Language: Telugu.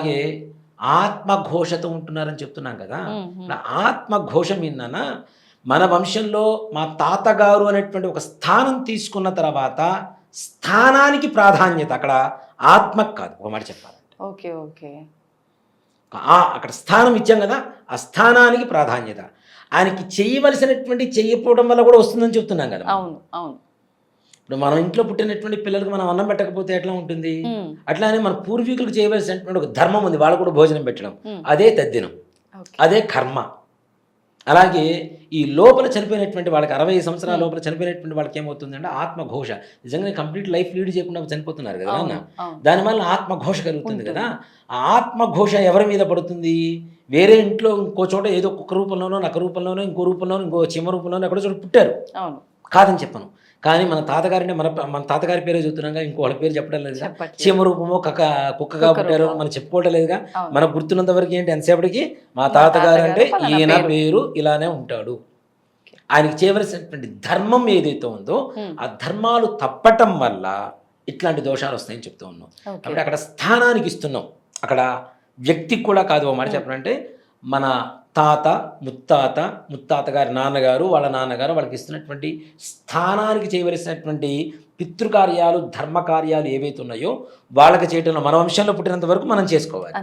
అలాగే ఆత్మఘోషతో ఉంటున్నారని చెప్తున్నాం కదా. ఇలా ఆత్మఘోష మీదన మన వంశంలో మా తాతగారు అనేటువంటి ఒక స్థానం తీసుకున్న తర్వాత స్థానానికి ప్రాధాన్యత, అక్కడ ఆత్మకు కాదు, ఒక మాట చెప్పాలంటే. Okay okay. అక్కడ స్థానం ఇచ్చాం కదా, ఆ స్థానానికి ప్రాధాన్యత. ఆయనకి చేయవలసినటువంటి చేయకపోవడం వల్ల కూడా వస్తుందని చెప్తున్నాం కదా. అవును అవును. ఇప్పుడు మనం ఇంట్లో పుట్టినటువంటి పిల్లలకు మనం అన్నం పెట్టకపోతే ఎట్లా ఉంటుంది? అట్లానే మన పూర్వీకులకు చేయవలసినటువంటి ఒక ధర్మం ఉంది, వాళ్ళు కూడా భోజనం పెట్టడం. అదే తద్దినం, అదే కర్మ. అలాగే ఈ లోపల చనిపోయినటువంటి వాళ్ళకి 60 సంవత్సరాల లోపల చనిపోయినటువంటి వాళ్ళకి ఏమవుతుందంటే ఆత్మఘోష. నిజంగా కంప్లీట్ లైఫ్ లీడ్ చేయకుండా చనిపోతున్నారు కదా అన్న, దానివల్ల ఆత్మఘోష కలుగుతుంది కదా. ఆ ఆత్మఘోష ఎవరి మీద పడుతుంది? వేరే ఇంట్లో ఇంకో చోట ఏదో కుక్క రూపంలోనో, నక్క రూపంలోనో, ఇంకో రూపంలోనో, ఇంకో చీమ రూపంలోనో ఎక్కడో చోట పుట్టారు, కాదని చెప్పను. కానీ మన తాతగారిని మన తాతగారి పేరే చెప్తున్నాగా, ఇంకో వాళ్ళ పేరు చెప్పడం లేదుగా. చీమ రూపమో కుక్కగా పుట్టారో మనం చెప్పుకోవటం లేదుగా. మనకు గుర్తున్నంత వరకు ఏంటి, ఎంతసేపటికి మా తాతగారు అంటే ఈయన పేరు ఇలానే ఉంటాడు. ఆయనకి చేయవలసినటువంటి ధర్మం ఏదైతే ఉందో ఆ ధర్మాలు తప్పటం వల్ల ఇట్లాంటి దోషాలు వస్తాయని చెప్తూ ఉన్నాం. కాబట్టి అక్కడ స్థానానికి ఇస్తున్నాం, అక్కడ వ్యక్తికి కూడా కాదు. ఓ మాట చెప్పాలంటే మన తాత, ముత్తాత గారి నాన్నగారు, వాళ్ళ నాన్నగారు వాళ్ళకి ఇస్తున్నటువంటి స్థానానికి చేయవలసినటువంటి పితృకార్యాలు, ధర్మకార్యాలు ఏవైతే ఉన్నాయో వాళ్ళకి చేయటంలో మన వంశంలో పుట్టినంత వరకు మనం చేసుకోవాలి.